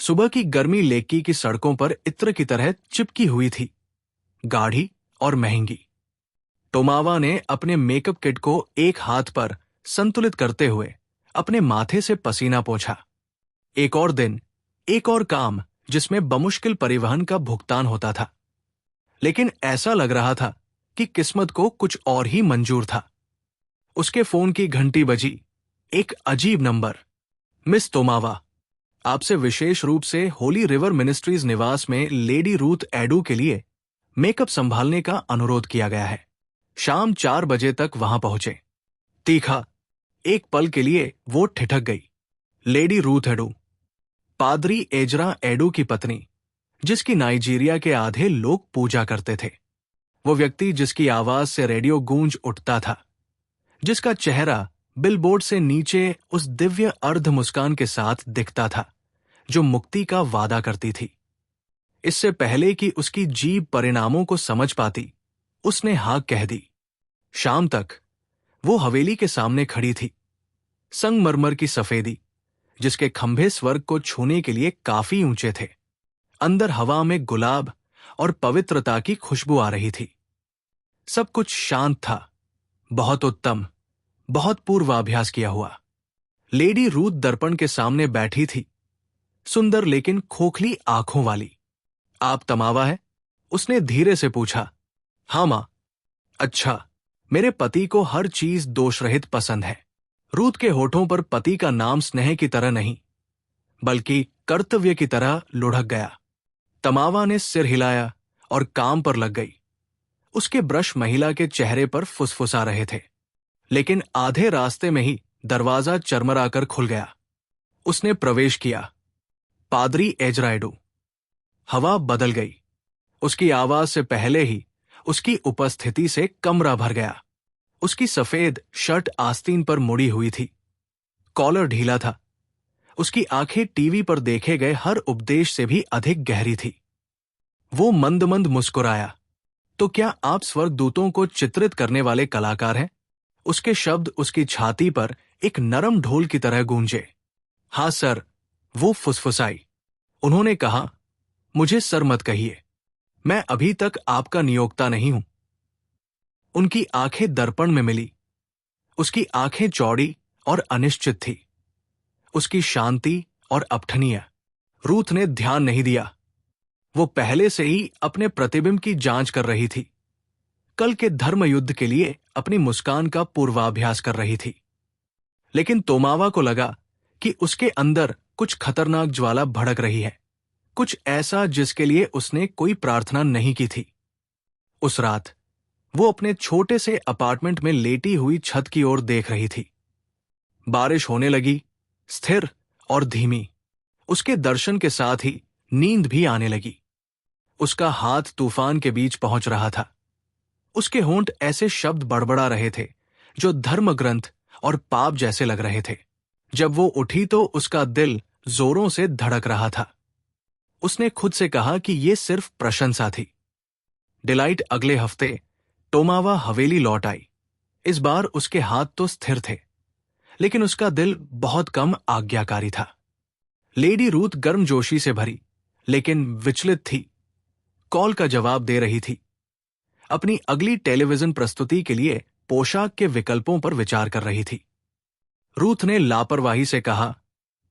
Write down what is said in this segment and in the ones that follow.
सुबह की गर्मी लेक्की की सड़कों पर इत्र की तरह चिपकी हुई थी, गाढ़ी और महंगी। टोमावा ने अपने मेकअप किट को एक हाथ पर संतुलित करते हुए अपने माथे से पसीना पोंछा। एक और दिन, एक और काम जिसमें बमुश्किल परिवहन का भुगतान होता था। लेकिन ऐसा लग रहा था कि किस्मत को कुछ और ही मंजूर था। उसके फोन की घंटी बजी। एक अजीब नंबर। मिस तोमावा, आपसे विशेष रूप से होली रिवर मिनिस्ट्रीज निवास में लेडी रूथ एडू के लिए मेकअप संभालने का अनुरोध किया गया है। शाम 4 बजे तक वहां पहुंचे। तीखा। एक पल के लिए वो ठिठक गई। लेडी रूथ एडू, पादरी एजरा एडू की पत्नी, जिसकी नाइजीरिया के आधे लोग पूजा करते थे। वो व्यक्ति जिसकी आवाज से रेडियो गूंज उठता था, जिसका चेहरा बिलबोर्ड से नीचे उस दिव्य अर्ध मुस्कान के साथ दिखता था जो मुक्ति का वादा करती थी। इससे पहले कि उसकी जीभ परिणामों को समझ पाती, उसने हाँ कह दी। शाम तक वो हवेली के सामने खड़ी थी। संगमरमर की सफेदी, जिसके खंभे स्वर्ग को छूने के लिए काफी ऊंचे थे। अंदर हवा में गुलाब और पवित्रता की खुशबू आ रही थी। सब कुछ शांत था, बहुत उत्तम, बहुत पूर्वाभ्यास किया हुआ। लेडी रूथ दर्पण के सामने बैठी थी, सुंदर लेकिन खोखली आंखों वाली। आप तमावा है? उसने धीरे से पूछा। हाँ मां। अच्छा, मेरे पति को हर चीज दोषरहित पसंद है। रूथ के होठों पर पति का नाम स्नेह की तरह नहीं, बल्कि कर्तव्य की तरह लुढ़क गया। तमावा ने सिर हिलाया और काम पर लग गई। उसके ब्रश महिला के चेहरे पर फुसफुसा रहे थे, लेकिन आधे रास्ते में ही दरवाजा चरमराकर खुल गया। उसने प्रवेश किया। पादरी एजराइडू। हवा बदल गई। उसकी आवाज से पहले ही उसकी उपस्थिति से कमरा भर गया। उसकी सफेद शर्ट आस्तीन पर मुड़ी हुई थी, कॉलर ढीला था। उसकी आंखें टीवी पर देखे गए हर उपदेश से भी अधिक गहरी थी। वो मंद मंद मुस्कुराया। तो क्या आप स्वर्गदूतों को चित्रित करने वाले कलाकार हैं? उसके शब्द उसकी छाती पर एक नरम ढोल की तरह गूंजे। हाँ सर, वो फुसफुसाई। उन्होंने कहा, मुझे सर मत कहिए, मैं अभी तक आपका नियोक्ता नहीं हूं। उनकी आंखें दर्पण में मिली। उसकी आंखें चौड़ी और अनिश्चित थी, उसकी शांति और अपठनीय। रूथ ने ध्यान नहीं दिया। वो पहले से ही अपने प्रतिबिंब की जांच कर रही थी, कल के धर्म युद्ध के लिए अपनी मुस्कान का पूर्वाभ्यास कर रही थी। लेकिन तोमावा को लगा कि उसके अंदर कुछ खतरनाक ज्वाला भड़क रही है, कुछ ऐसा जिसके लिए उसने कोई प्रार्थना नहीं की थी। उस रात वो अपने छोटे से अपार्टमेंट में लेटी हुई छत की ओर देख रही थी। बारिश होने लगी, स्थिर और धीमी। उसके दर्शन के साथ ही नींद भी आने लगी। उसका हाथ तूफान के बीच पहुंच रहा था। उसके होंठ ऐसे शब्द बड़बड़ा रहे थे जो धर्म ग्रंथ और पाप जैसे लग रहे थे। जब वो उठी तो उसका दिल जोरों से धड़क रहा था। उसने खुद से कहा कि ये सिर्फ प्रशंसा थी। डिलाइट अगले हफ्ते टोमावा हवेली लौट आई। इस बार उसके हाथ तो स्थिर थे, लेकिन उसका दिल बहुत कम आज्ञाकारी था। लेडी रूथ गर्मजोशी से भरी लेकिन विचलित थी। कॉल का जवाब दे रही थी। अपनी अगली टेलीविजन प्रस्तुति के लिए पोशाक के विकल्पों पर विचार कर रही थी। रूथ ने लापरवाही से कहा,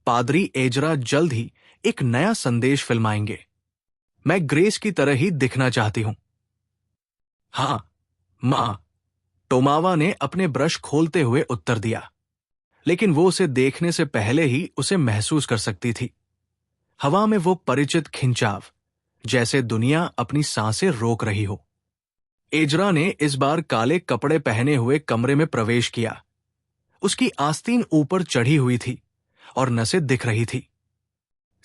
पादरी एजरा जल्द ही एक नया संदेश फिल्माएंगे। मैं ग्रेस की तरह ही दिखना चाहती हूं। हाँ मां, टोमावा ने अपने ब्रश खोलते हुए उत्तर दिया, लेकिन वो उसे देखने से पहले ही उसे महसूस कर सकती थी। हवा में वो परिचित खिंचाव, जैसे दुनिया अपनी सांसें रोक रही हो। एजरा ने इस बार काले कपड़े पहने हुए कमरे में प्रवेश किया। उसकी आस्तीन ऊपर चढ़ी हुई थी और नसें दिख रही थी।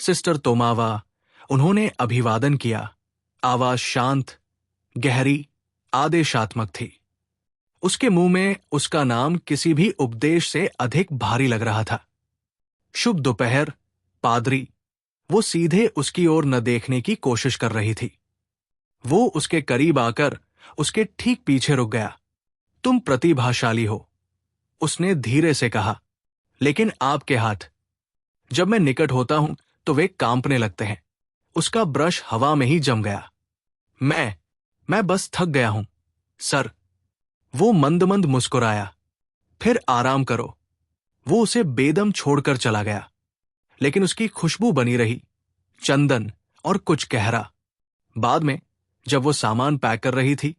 सिस्टर तोमावा, उन्होंने अभिवादन किया। आवाज शांत, गहरी, आदेशात्मक थी। उसके मुंह में उसका नाम किसी भी उपदेश से अधिक भारी लग रहा था। शुभ दोपहर, पादरी। वो सीधे उसकी ओर न देखने की कोशिश कर रही थी। वो उसके करीब आकर उसके ठीक पीछे रुक गया। तुम प्रतिभाशाली हो, उसने धीरे से कहा, लेकिन आपके हाथ। जब मैं निकट होता हूं तो वे कांपने लगते हैं। उसका ब्रश हवा में ही जम गया। मैं बस थक गया हूं, सर। वो मंद मंद मुस्कुराया। फिर आराम करो। वो उसे बेदम छोड़कर चला गया। लेकिन उसकी खुशबू बनी रही, चंदन और कुछ गहरा। बाद में जब वो सामान पैक कर रही थी,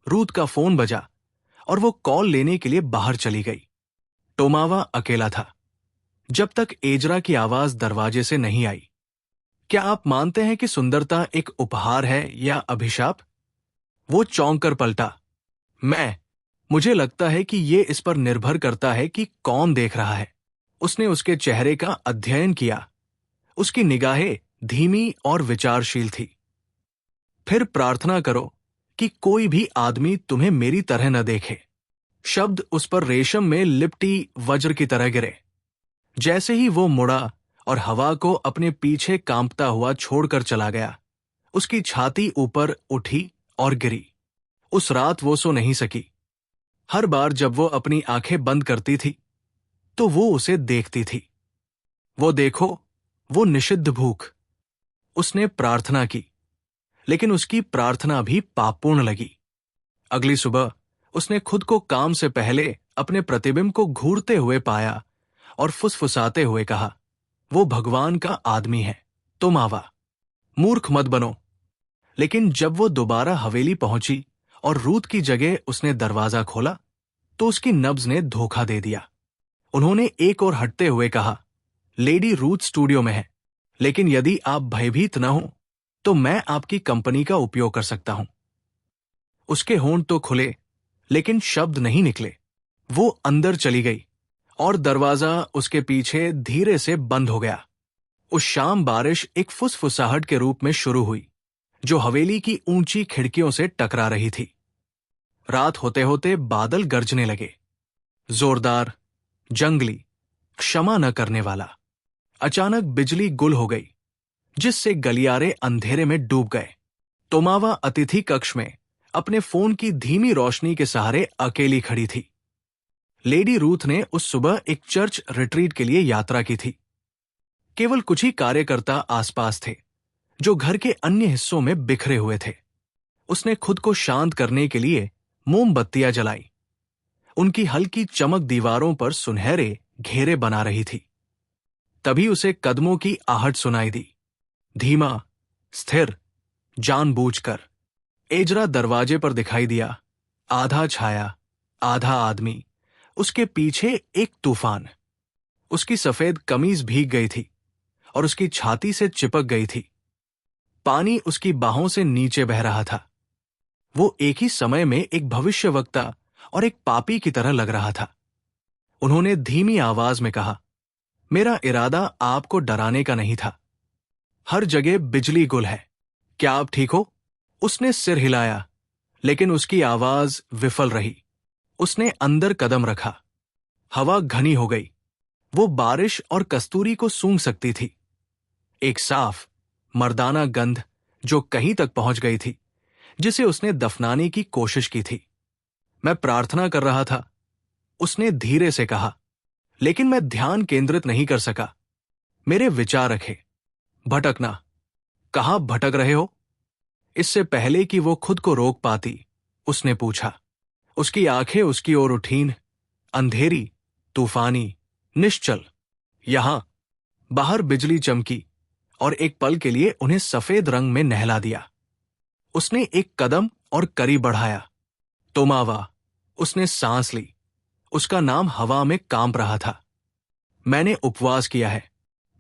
रूथ का फोन बजा और वो कॉल लेने के लिए बाहर चली गई। टोमावा अकेला था, जब तक एजरा की आवाज दरवाजे से नहीं आई। क्या आप मानते हैं कि सुंदरता एक उपहार है या अभिशाप? वो चौंक कर पलटा। मुझे लगता है कि ये इस पर निर्भर करता है कि कौन देख रहा है। उसने उसके चेहरे का अध्ययन किया। उसकी निगाहें धीमी और विचारशील थी। फिर प्रार्थना करो कि कोई भी आदमी तुम्हें मेरी तरह न देखे। शब्द उस पर रेशम में लिपटी वज्र की तरह गिरे। जैसे ही वो मुड़ा और हवा को अपने पीछे कांपता हुआ छोड़कर चला गया, उसकी छाती ऊपर उठी और गिरी। उस रात वो सो नहीं सकी। हर बार जब वो अपनी आंखें बंद करती थी, तो वो उसे देखती थी। वो देखो, वो निषिद्ध भूख। उसने प्रार्थना की, लेकिन उसकी प्रार्थना भी पापपूर्ण लगी। अगली सुबह उसने खुद को काम से पहले अपने प्रतिबिंब को घूरते हुए पाया और फुसफुसाते हुए कहा, वो भगवान का आदमी है, टोमावा। मूर्ख मत बनो। लेकिन जब वो दोबारा हवेली पहुंची और रूथ की जगह उसने दरवाजा खोला, तो उसकी नब्ज ने धोखा दे दिया। उन्होंने एक और हटते हुए कहा, लेडी रूथ स्टूडियो में है, लेकिन यदि आप भयभीत न हो तो मैं आपकी कंपनी का उपयोग कर सकता हूं। उसके होंठ तो खुले, लेकिन शब्द नहीं निकले। वो अंदर चली गई और दरवाजा उसके पीछे धीरे से बंद हो गया। उस शाम बारिश एक फुसफुसाहट के रूप में शुरू हुई, जो हवेली की ऊंची खिड़कियों से टकरा रही थी। रात होते होते बादल गरजने लगे, जोरदार, जंगली, क्षमा न करने वाला। अचानक बिजली गुल हो गई, जिससे गलियारे अंधेरे में डूब गए। टोमावा अतिथि कक्ष में अपने फोन की धीमी रोशनी के सहारे अकेली खड़ी थी। लेडी रूथ ने उस सुबह एक चर्च रिट्रीट के लिए यात्रा की थी। केवल कुछ ही कार्यकर्ता आसपास थे, जो घर के अन्य हिस्सों में बिखरे हुए थे। उसने खुद को शांत करने के लिए मोमबत्तियां जलाई। उनकी हल्की चमक दीवारों पर सुनहरे घेरे बना रही थी। तभी उसे कदमों की आहट सुनाई दी, धीमा, स्थिर, जानबूझकर। एजरा दरवाजे पर दिखाई दिया, आधा छाया, आधा आदमी। उसके पीछे एक तूफान। उसकी सफेद कमीज भीग गई थी और उसकी छाती से चिपक गई थी। पानी उसकी बाहों से नीचे बह रहा था। वो एक ही समय में एक भविष्यवक्ता और एक पापी की तरह लग रहा था। उन्होंने धीमी आवाज में कहा, मेरा इरादा आपको डराने का नहीं था। हर जगह बिजली गुल है। क्या आप ठीक हो? उसने सिर हिलाया, लेकिन उसकी आवाज विफल रही। उसने अंदर कदम रखा। हवा घनी हो गई। वो बारिश और कस्तूरी को सूंघ सकती थी। एक साफ, मर्दाना गंध जो कहीं तक पहुंच गई थी, जिसे उसने दफनाने की कोशिश की थी। मैं प्रार्थना कर रहा था, उसने धीरे से कहा, लेकिन मैं ध्यान केंद्रित नहीं कर सका। मेरे विचार रखे। भटकना। कहाँ भटक रहे हो? इससे पहले कि वो खुद को रोक पाती, उसने पूछा। उसकी आंखें उसकी ओर उठीं, अंधेरी, तूफानी, निश्चल। यहां। बाहर बिजली चमकी और एक पल के लिए उन्हें सफेद रंग में नहला दिया। उसने एक कदम और करीब बढ़ाया। टोमावा। उसने सांस ली। उसका नाम हवा में कांप रहा था। मैंने उपवास किया है।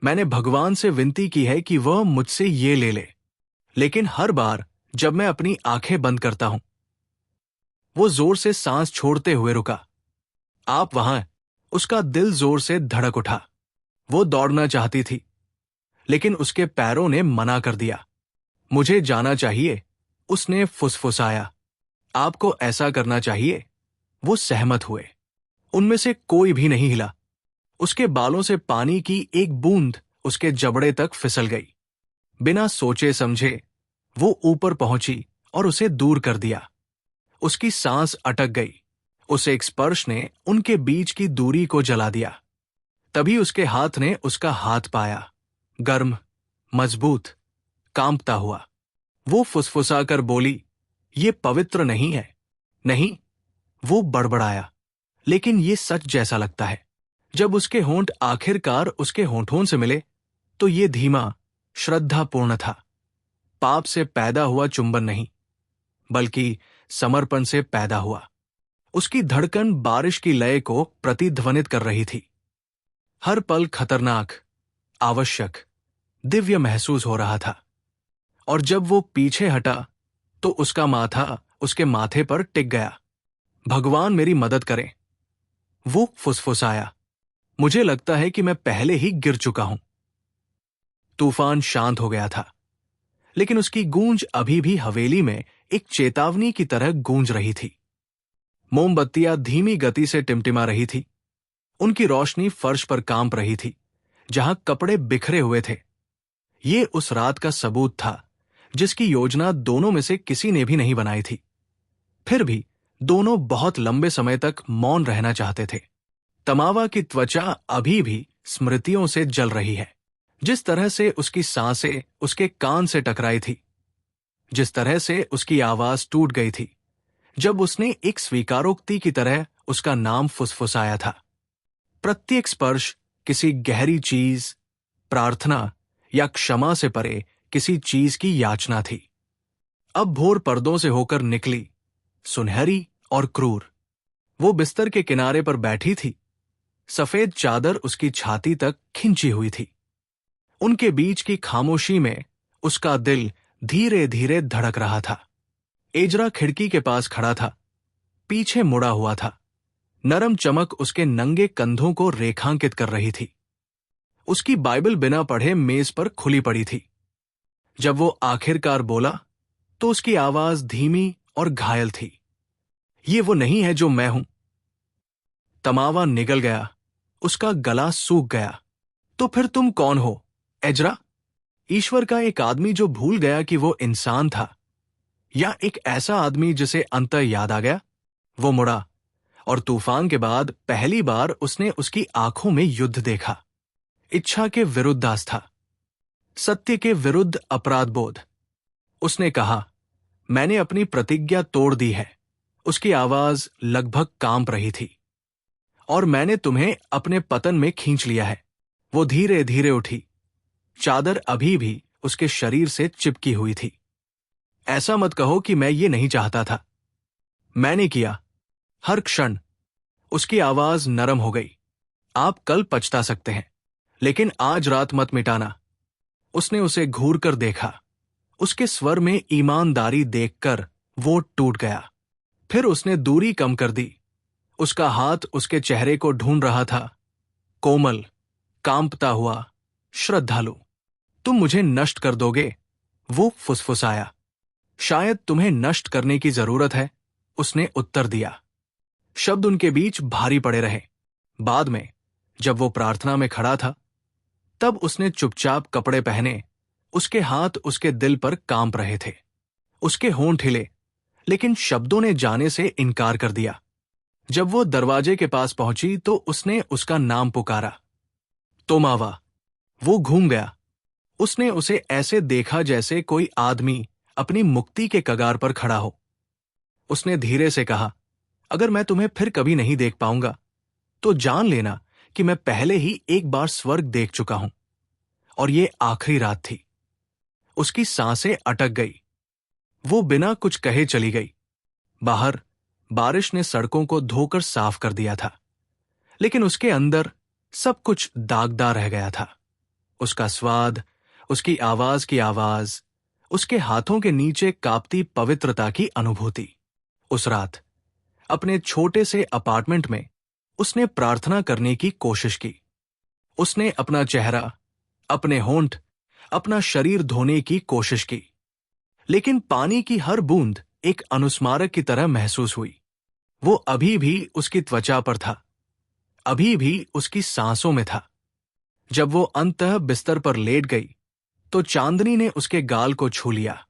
मैंने भगवान से विनती की है कि वह मुझसे ये ले ले, लेकिन हर बार जब मैं अपनी आंखें बंद करता हूं। वो जोर से सांस छोड़ते हुए रुका। आप वहां। उसका दिल जोर से धड़क उठा। वो दौड़ना चाहती थी, लेकिन उसके पैरों ने मना कर दिया। मुझे जाना चाहिए, उसने फुसफुसाया। आपको ऐसा करना चाहिए। वो सहमत हुए। उनमें से कोई भी नहीं हिला। उसके बालों से पानी की एक बूंद उसके जबड़े तक फिसल गई। बिना सोचे समझे वो ऊपर पहुंची और उसे दूर कर दिया। उसकी सांस अटक गई। उस एक स्पर्श ने उनके बीच की दूरी को जला दिया। तभी उसके हाथ ने उसका हाथ पाया, गर्म, मजबूत, कांपता हुआ। वो फुसफुसाकर बोली, ये पवित्र नहीं है। नहीं, वो बड़बड़ाया, लेकिन ये सच जैसा लगता है। जब उसके होंठ आखिरकार उसके होंठों से मिले तो ये धीमा, श्रद्धापूर्ण था। पाप से पैदा हुआ चुंबन नहीं, बल्कि समर्पण से पैदा हुआ। उसकी धड़कन बारिश की लय को प्रतिध्वनित कर रही थी। हर पल खतरनाक, आवश्यक, दिव्य महसूस हो रहा था। और जब वो पीछे हटा तो उसका माथा उसके माथे पर टिक गया। भगवान मेरी मदद करे, वो फुसफुसाया। मुझे लगता है कि मैं पहले ही गिर चुका हूं। तूफान शांत हो गया था, लेकिन उसकी गूंज अभी भी हवेली में एक चेतावनी की तरह गूंज रही थी। मोमबत्तियां धीमी गति से टिमटिमा रही थी। उनकी रोशनी फर्श पर कांप रही थी, जहां कपड़े बिखरे हुए थे। ये उस रात का सबूत था जिसकी योजना दोनों में से किसी ने भी नहीं बनाई थी। फिर भी दोनों बहुत लंबे समय तक मौन रहना चाहते थे। तमावा की त्वचा अभी भी स्मृतियों से जल रही है। जिस तरह से उसकी सांसें उसके कान से टकराई थी, जिस तरह से उसकी आवाज टूट गई थी जब उसने एक स्वीकारोक्ति की तरह उसका नाम फुसफुसाया था। प्रत्येक स्पर्श किसी गहरी चीज, प्रार्थना या क्षमा से परे किसी चीज की याचना थी। अब भोर पर्दों से होकर निकली, सुनहरी और क्रूर। वो बिस्तर के किनारे पर बैठी थी। सफेद चादर उसकी छाती तक खिंची हुई थी। उनके बीच की खामोशी में उसका दिल धीरे धीरे धड़क रहा था। एजरा खिड़की के पास खड़ा था, पीछे मुड़ा हुआ था। नरम चमक उसके नंगे कंधों को रेखांकित कर रही थी। उसकी बाइबल बिना पढ़े मेज पर खुली पड़ी थी। जब वो आखिरकार बोला तो उसकी आवाज धीमी और घायल थी। ये वो नहीं है जो मैं हूं। तमावा निगल गया, उसका गला सूख गया। तो फिर तुम कौन हो, एजरा? ईश्वर का एक आदमी जो भूल गया कि वो इंसान था, या एक ऐसा आदमी जिसे अंततः याद आ गया? वो मुड़ा, और तूफान के बाद पहली बार उसने उसकी आंखों में युद्ध देखा। इच्छा के विरुद्ध आस्था, सत्य के विरुद्ध अपराध बोध। उसने कहा, मैंने अपनी प्रतिज्ञा तोड़ दी है। उसकी आवाज लगभग कांप रही थी। और मैंने तुम्हें अपने पतन में खींच लिया है। वो धीरे धीरे उठी। चादर अभी भी उसके शरीर से चिपकी हुई थी। ऐसा मत कहो कि मैं ये नहीं चाहता था। मैंने किया, हर क्षण। उसकी आवाज नरम हो गई। आप कल पछता सकते हैं, लेकिन आज रात मत मिटाना। उसने उसे घूर कर देखा। उसके स्वर में ईमानदारी देखकर वो टूट गया। फिर उसने दूरी कम कर दी। उसका हाथ उसके चेहरे को ढूंढ रहा था, कोमल, कांपता हुआ, श्रद्धालु। तुम मुझे नष्ट कर दोगे, वो फुसफुसाया। शायद तुम्हें नष्ट करने की जरूरत है, उसने उत्तर दिया। शब्द उनके बीच भारी पड़े रहे। बाद में जब वो प्रार्थना में खड़ा था, तब उसने चुपचाप कपड़े पहने। उसके हाथ उसके दिल पर कांप रहे थे। उसके होंठ हिले, लेकिन शब्दों ने जाने से इनकार कर दिया। जब वो दरवाजे के पास पहुंची तो उसने उसका नाम पुकारा, तोमावा। वो घूम गया। उसने उसे ऐसे देखा जैसे कोई आदमी अपनी मुक्ति के कगार पर खड़ा हो। उसने धीरे से कहा, अगर मैं तुम्हें फिर कभी नहीं देख पाऊंगा तो जान लेना कि मैं पहले ही एक बार स्वर्ग देख चुका हूं, और ये आखिरी रात थी। उसकी सांसें अटक गई। वो बिना कुछ कहे चली गई। बाहर बारिश ने सड़कों को धोकर साफ कर दिया था, लेकिन उसके अंदर सब कुछ दागदार रह गया था। उसका स्वाद, उसकी आवाज, उसके हाथों के नीचे कांपती पवित्रता की अनुभूति। उस रात अपने छोटे से अपार्टमेंट में उसने प्रार्थना करने की कोशिश की। उसने अपना चेहरा, अपने होंठ, अपना शरीर धोने की कोशिश की, लेकिन पानी की हर बूंद एक अनुस्मारक की तरह महसूस हुई। वो अभी भी उसकी त्वचा पर था, अभी भी उसकी सांसों में था। जब वो अंततः बिस्तर पर लेट गई तो चांदनी ने उसके गाल को छू लिया,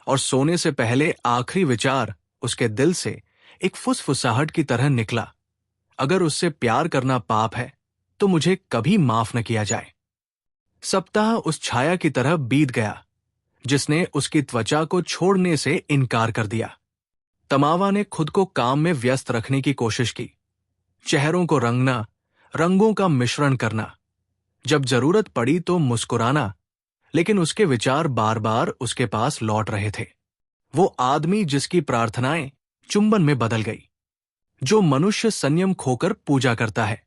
और सोने से पहले आखिरी विचार उसके दिल से एक फुसफुसाहट की तरह निकला, अगर उससे प्यार करना पाप है तो मुझे कभी माफ न किया जाए। सप्ताह उस छाया की तरह बीत गया जिसने उसकी त्वचा को छोड़ने से इनकार कर दिया। तमावा ने खुद को काम में व्यस्त रखने की कोशिश की, चेहरों को रंगना, रंगों का मिश्रण करना, जब जरूरत पड़ी तो मुस्कुराना, लेकिन उसके विचार बार बार उसके पास लौट रहे थे। वो आदमी जिसकी प्रार्थनाएं चुंबन में बदल गई, जो मनुष्य संयम खोकर पूजा करता है।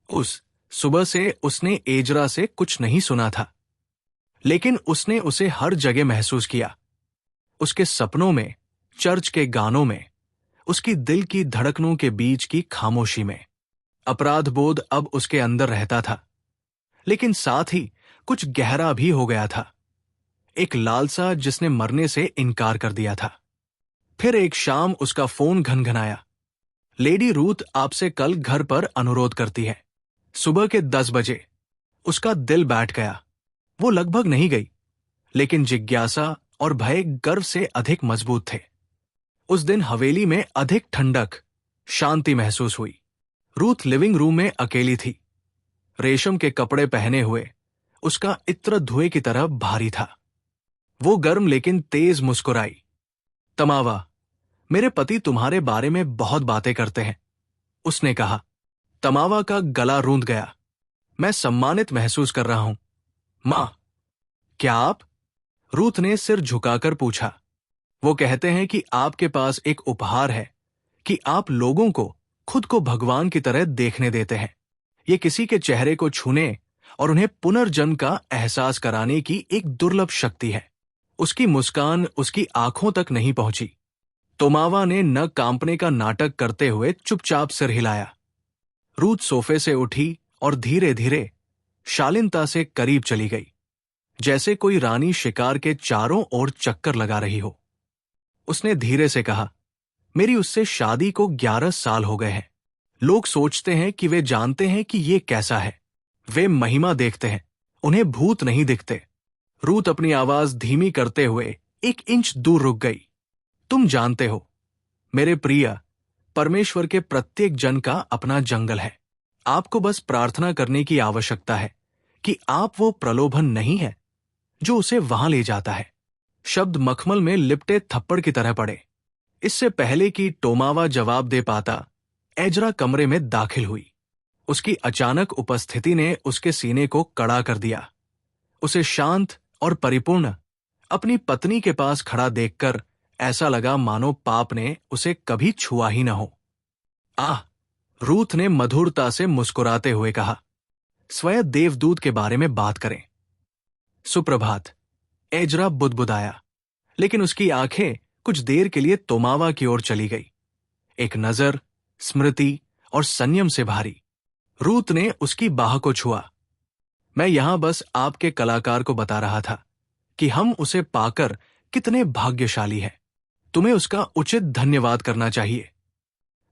उस सुबह से उसने एजरा से कुछ नहीं सुना था, लेकिन उसने उसे हर जगह महसूस किया। उसके सपनों में, चर्च के गानों में, उसकी दिल की धड़कनों के बीच की खामोशी में। अपराध बोध अब उसके अंदर रहता था, लेकिन साथ ही कुछ गहरा भी हो गया था। एक लालसा जिसने मरने से इनकार कर दिया था। फिर एक शाम उसका फोन घनघनाया। लेडी रूथ आपसे कल घर पर अनुरोध करती है। सुबह के 10 बजे। उसका दिल बैठ गया। वो लगभग नहीं गई, लेकिन जिज्ञासा और भय गर्व से अधिक मजबूत थे। उस दिन हवेली में अधिक ठंडक, शांति महसूस हुई। रूथ लिविंग रूम में अकेली थी। रेशम के कपड़े पहने हुए उसका इत्र धुएं की तरह भारी था। वो गर्म लेकिन तेज मुस्कुराई। तमावा, मेरे पति तुम्हारे बारे में बहुत बातें करते हैं, उसने कहा। तमावा का गला रूंध गया। मैं सम्मानित महसूस कर रहा हूं। मां, क्या आप? रूथ ने सिर झुकाकर पूछा। वो कहते हैं कि आपके पास एक उपहार है, कि आप लोगों को खुद को भगवान की तरह देखने देते हैं। ये किसी के चेहरे को छूने और उन्हें पुनर्जन्म का एहसास कराने की एक दुर्लभ शक्ति है। उसकी मुस्कान उसकी आंखों तक नहीं पहुंची। तोमावा ने न कांपने का नाटक करते हुए चुपचाप सिर हिलाया। रूथ सोफे से उठी और धीरे धीरे शालीनता से करीब चली गई, जैसे कोई रानी शिकार के चारों ओर चक्कर लगा रही हो। उसने धीरे से कहा, मेरी उससे शादी को 11 साल हो गए हैं। लोग सोचते हैं कि वे जानते हैं कि ये कैसा है। वे महिमा देखते हैं, उन्हें भूत नहीं दिखते। रूथ अपनी आवाज धीमी करते हुए 1 इंच दूर रुक गई। तुम जानते हो, मेरे प्रिय, परमेश्वर के प्रत्येक जन का अपना जंगल है। आपको बस प्रार्थना करने की आवश्यकता है कि आप वो प्रलोभन नहीं है जो उसे वहां ले जाता है। शब्द मखमल में लिपटे थप्पड़ की तरह पड़े। इससे पहले कि टोमावा जवाब दे पाता, एजरा कमरे में दाखिल हुई। उसकी अचानक उपस्थिति ने उसके सीने को कड़ा कर दिया। उसे शांत और परिपूर्ण अपनी पत्नी के पास खड़ा देखकर ऐसा लगा मानो पाप ने उसे कभी छुआ ही न हो। आह, रूथ ने मधुरता से मुस्कुराते हुए कहा, स्वयं देवदूत के बारे में बात करें। सुप्रभात। एजरा बुदबुदाया, लेकिन उसकी आंखें कुछ देर के लिए तोमावा की ओर चली गई, एक नजर, स्मृति और संयम से भारी। रूथ ने उसकी बाह को छुआ। मैं यहां बस आपके कलाकार को बता रहा था कि हम उसे पाकर कितने भाग्यशाली हैं। तुम्हें उसका उचित धन्यवाद करना चाहिए।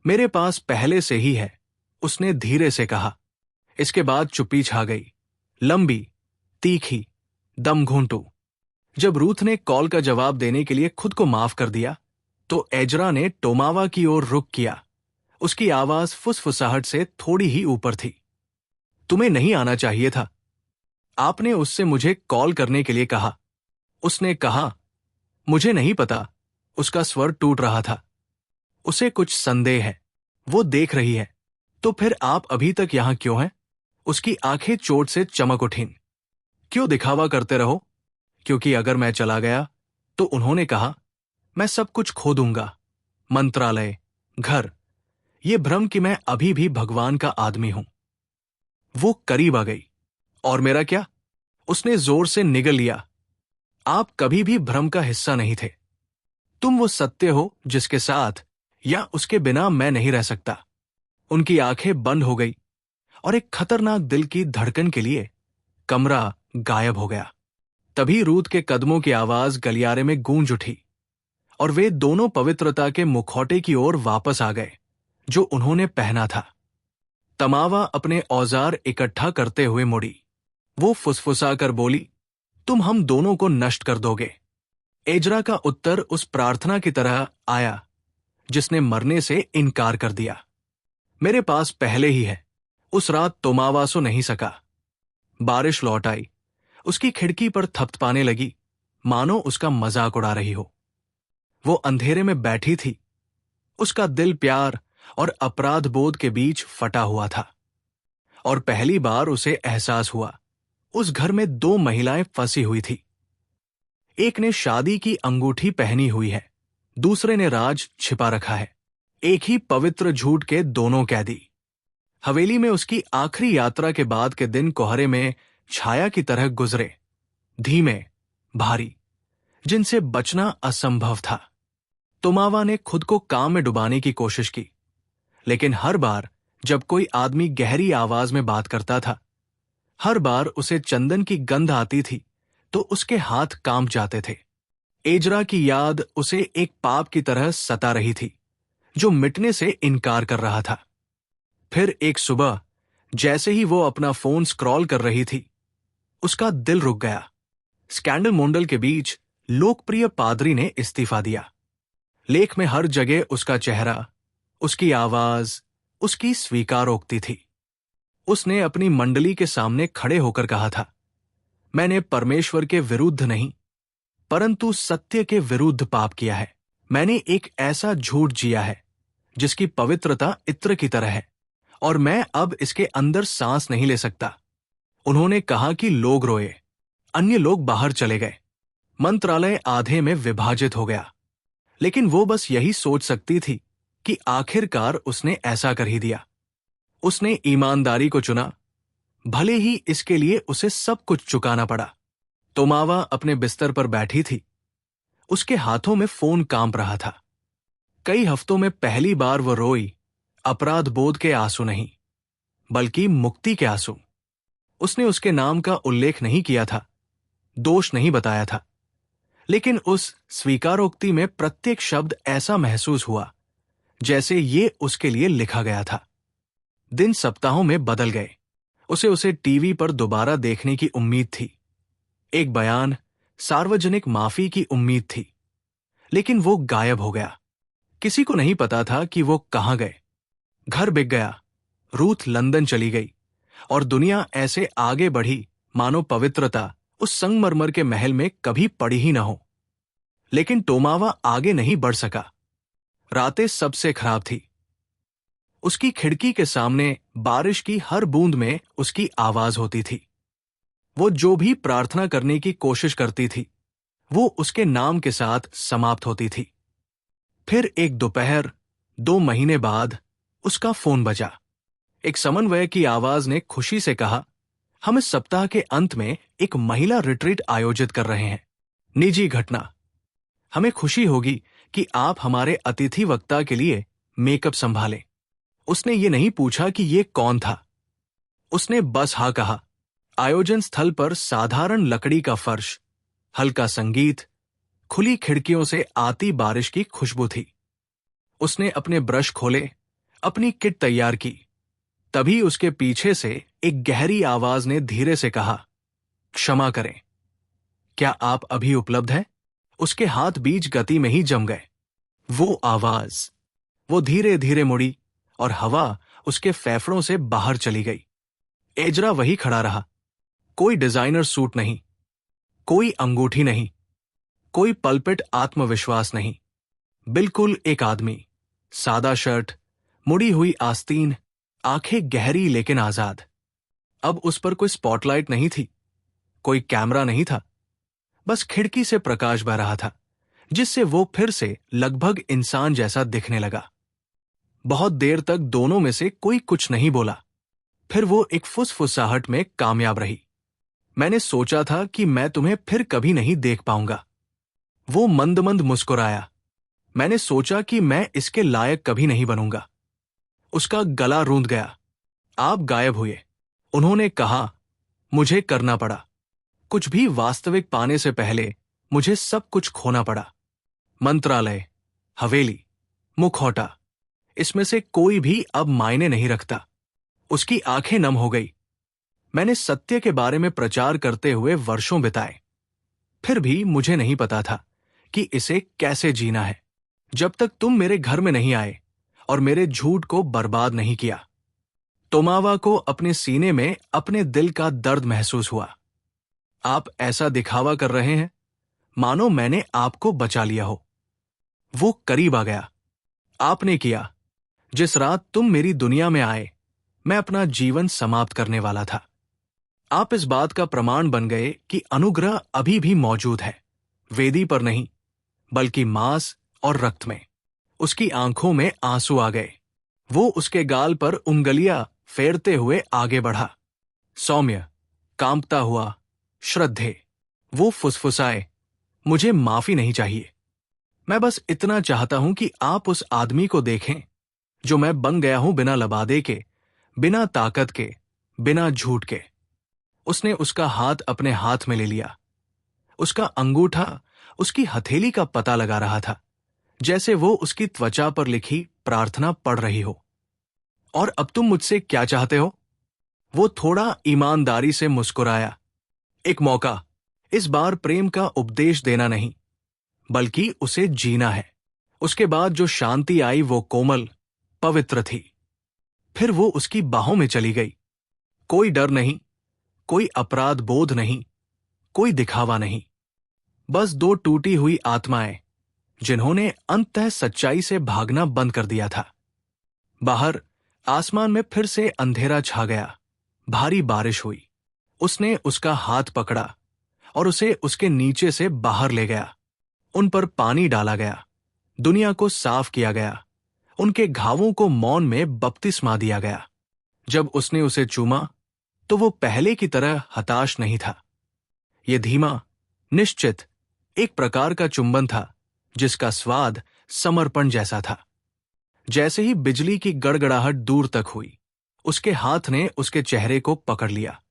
मेरे पास पहले से ही है, उसने धीरे से कहा। इसके बाद चुप्पी छा गई, लंबी, तीखी, दम घूंटू। जब रूथ ने कॉल का जवाब देने के लिए खुद को माफ कर दिया, तो एजरा ने टोमावा की ओर रुख किया। उसकी आवाज फुसफुसाहट से थोड़ी ही ऊपर थी। तुम्हें नहीं आना चाहिए था। आपने उससे मुझे कॉल करने के लिए कहा। उसने कहा, मुझे नहीं पता। उसका स्वर टूट रहा था। उसे कुछ संदेह है। वो देख रही है। तो फिर आप अभी तक यहां क्यों हैं? उसकी आंखें चोट से चमक उठीं। क्यों दिखावा करते रहो? क्योंकि अगर मैं चला गया तो उन्होंने कहा, मैं सब कुछ खो दूंगा, मंत्रालय, घर, ये भ्रम कि मैं अभी भी भगवान का आदमी हूं। वो करीब आ गई। और मेरा क्या? उसने जोर से निगल लिया। आप कभी भी भ्रम का हिस्सा नहीं थे। तुम वो सत्य हो जिसके साथ या उसके बिना मैं नहीं रह सकता। उनकी आंखें बंद हो गई और एक खतरनाक दिल की धड़कन के लिए कमरा गायब हो गया। तभी रूथ के कदमों की आवाज गलियारे में गूंज उठी और वे दोनों पवित्रता के मुखौटे की ओर वापस आ गए जो उन्होंने पहना था। तमावा अपने औजार इकट्ठा करते हुए मुड़ी। वो फुसफुसा कर बोली, तुम हम दोनों को नष्ट कर दोगे। एजरा का उत्तर उस प्रार्थना की तरह आया जिसने मरने से इनकार कर दिया। मेरे पास पहले ही है। उस रात तोमावा सो नहीं सका। बारिश लौट आई उसकी खिड़की पर थपथपाने लगी, मानो उसका मजाक उड़ा रही हो। वो अंधेरे में बैठी थी, उसका दिल प्यार और अपराध बोध के बीच फटा हुआ था। और पहली बार उसे एहसास हुआ, उस घर में दो महिलाएं फंसी हुई थी। एक ने शादी की अंगूठी पहनी हुई है, दूसरे ने राज छिपा रखा है। एक ही पवित्र झूठ के दोनों कैदी। हवेली में उसकी आखिरी यात्रा के बाद के दिन कोहरे में छाया की तरह गुजरे, धीमे, भारी, जिनसे बचना असंभव था। तोमावा ने खुद को काम में डुबाने की कोशिश की, लेकिन हर बार जब कोई आदमी गहरी आवाज में बात करता था, हर बार उसे चंदन की गंध आती थी तो उसके हाथ कांप जाते थे। एजरा की याद उसे एक पाप की तरह सता रही थी, जो मिटने से इनकार कर रहा था। फिर एक सुबह, जैसे ही वो अपना फोन स्क्रॉल कर रही थी, उसका दिल रुक गया। स्कैंडल मोंडल के बीच लोकप्रिय पादरी ने इस्तीफा दिया। लेख में हर जगह उसका चेहरा, उसकी आवाज, उसकी स्वीकारोक्ति थी। उसने अपनी मंडली के सामने खड़े होकर कहा था, मैंने परमेश्वर के विरुद्ध नहीं, परंतु सत्य के विरुद्ध पाप किया है। मैंने एक ऐसा झूठ जिया है जिसकी पवित्रता इत्र की तरह है, और मैं अब इसके अंदर सांस नहीं ले सकता। उन्होंने कहा कि लोग रोए, अन्य लोग बाहर चले गए, मंत्रालय आधे में विभाजित हो गया, लेकिन वो बस यही सोच सकती थी कि आखिरकार उसने ऐसा कर ही दिया। उसने ईमानदारी को चुना, भले ही इसके लिए उसे सब कुछ चुकाना पड़ा। तोमावा अपने बिस्तर पर बैठी थी, उसके हाथों में फोन कांप रहा था। कई हफ्तों में पहली बार वो रोई, अपराध बोध के आंसू नहीं, बल्कि मुक्ति के आंसू। उसने उसके नाम का उल्लेख नहीं किया था, दोष नहीं बताया था, लेकिन उस स्वीकारोक्ति में प्रत्येक शब्द ऐसा महसूस हुआ जैसे ये उसके लिए लिखा गया था। दिन सप्ताहों में बदल गए। उसे टीवी पर दोबारा देखने की उम्मीद थी, एक बयान, सार्वजनिक माफी की उम्मीद थी, लेकिन वो गायब हो गया। किसी को नहीं पता था कि वो कहां गए। घर बिक गया, रूथ लंदन चली गई, और दुनिया ऐसे आगे बढ़ी मानो पवित्रता उस संगमरमर के महल में कभी पड़ी ही न हो। लेकिन तोमावा आगे नहीं बढ़ सका। रातें सबसे खराब थी। उसकी खिड़की के सामने बारिश की हर बूंद में उसकी आवाज होती थी। वो जो भी प्रार्थना करने की कोशिश करती थी, वो उसके नाम के साथ समाप्त होती थी। फिर एक दोपहर 2 महीने बाद उसका फोन बजा। एक समन्वय की आवाज ने खुशी से कहा, हम इस सप्ताह के अंत में एक महिला रिट्रीट आयोजित कर रहे हैं। निजी घटना। हमें खुशी होगी कि आप हमारे अतिथि वक्ता के लिए मेकअप संभालें। उसने ये नहीं पूछा कि ये कौन था, उसने बस हाँ कहा। आयोजन स्थल पर साधारण लकड़ी का फर्श, हल्का संगीत, खुली खिड़कियों से आती बारिश की खुशबू थी। उसने अपने ब्रश खोले, अपनी किट तैयार की। तभी उसके पीछे से एक गहरी आवाज ने धीरे से कहा, क्षमा करें, क्या आप अभी उपलब्ध हैं? उसके हाथ बीच गति में ही जम गए। वो आवाज, वो धीरे धीरे मुड़ी और हवा उसके फेफड़ों से बाहर चली गई। एजरा वही खड़ा रहा। कोई डिजाइनर सूट नहीं, कोई अंगूठी नहीं, कोई पल्पिट आत्मविश्वास नहीं। बिल्कुल एक आदमी, सादा शर्ट, मुड़ी हुई आस्तीन, आंखें गहरी लेकिन आजाद। अब उस पर कोई स्पॉटलाइट नहीं थी, कोई कैमरा नहीं था, बस खिड़की से प्रकाश बह रहा था, जिससे वो फिर से लगभग इंसान जैसा दिखने लगा। बहुत देर तक दोनों में से कोई कुछ नहीं बोला। फिर वो एक फुसफुसाहट में कामयाब रही। मैंने सोचा था कि मैं तुम्हें फिर कभी नहीं देख पाऊंगा। वो मंद मंद मुस्कुराया। मैंने सोचा कि मैं इसके लायक कभी नहीं बनूंगा। उसका गला रूंध गया। आप गायब हुए। उन्होंने कहा, मुझे करना पड़ा। कुछ भी वास्तविक पाने से पहले मुझे सब कुछ खोना पड़ा। मंत्रालय, हवेली, मुखौटा, इसमें से कोई भी अब मायने नहीं रखता। उसकी आंखें नम हो गई। मैंने सत्य के बारे में प्रचार करते हुए वर्षों बिताए, फिर भी मुझे नहीं पता था कि इसे कैसे जीना है, जब तक तुम मेरे घर में नहीं आए और मेरे झूठ को बर्बाद नहीं किया। तोमावा को अपने सीने में अपने दिल का दर्द महसूस हुआ। आप ऐसा दिखावा कर रहे हैं मानो मैंने आपको बचा लिया हो। वो करीब आ गया। आपने किया। जिस रात तुम मेरी दुनिया में आए, मैं अपना जीवन समाप्त करने वाला था। आप इस बात का प्रमाण बन गए कि अनुग्रह अभी भी मौजूद है, वेदी पर नहीं, बल्कि मांस और रक्त में। उसकी आंखों में आंसू आ गए। वो उसके गाल पर उंगलियां फेरते हुए आगे बढ़ा। सौम्य, कांपता हुआ, श्रद्धे। वो फुसफुसाए, मुझे माफी नहीं चाहिए। मैं बस इतना चाहता हूं कि आप उस आदमी को देखें जो मैं बन गया हूं, बिना लबादे के, बिना ताकत के, बिना झूठ के। उसने उसका हाथ अपने हाथ में ले लिया। उसका अंगूठा उसकी हथेली का पता लगा रहा था, जैसे वो उसकी त्वचा पर लिखी प्रार्थना पढ़ रही हो। और अब तुम मुझसे क्या चाहते हो? वो थोड़ा ईमानदारी से मुस्कुराया। एक मौका, इस बार प्रेम का उपदेश देना नहीं, बल्कि उसे जीना है। उसके बाद जो शांति आई वो कोमल, पवित्र थी। फिर वो उसकी बाहों में चली गई। कोई डर नहीं, कोई अपराध बोध नहीं, कोई दिखावा नहीं। बस दो टूटी हुई आत्माएं जिन्होंने अंततः सच्चाई से भागना बंद कर दिया था। बाहर आसमान में फिर से अंधेरा छा गया। भारी बारिश हुई। उसने उसका हाथ पकड़ा और उसे उसके नीचे से बाहर ले गया। उन पर पानी डाला गया, दुनिया को साफ किया गया, उनके घावों को मौन में बपतिस्मा दिया गया। जब उसने उसे चूमा तो वो पहले की तरह हताश नहीं था। ये धीमा, निश्चित, एक प्रकार का चुंबन था जिसका स्वाद समर्पण जैसा था। जैसे ही बिजली की गड़गड़ाहट दूर तक हुई, उसके हाथ ने उसके चेहरे को पकड़ लिया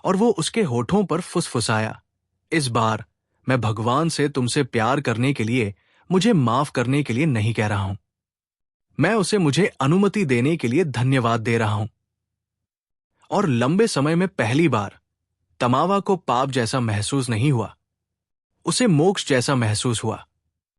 और वो उसके होठों पर फुसफुसाया, इस बार मैं भगवान से तुमसे प्यार करने के लिए, मुझे माफ करने के लिए नहीं कह रहा हूं। मैं उसे मुझे अनुमति देने के लिए धन्यवाद दे रहा हूं। और लंबे समय में पहली बार तमावा को पाप जैसा महसूस नहीं हुआ, उसे मोक्ष जैसा महसूस हुआ।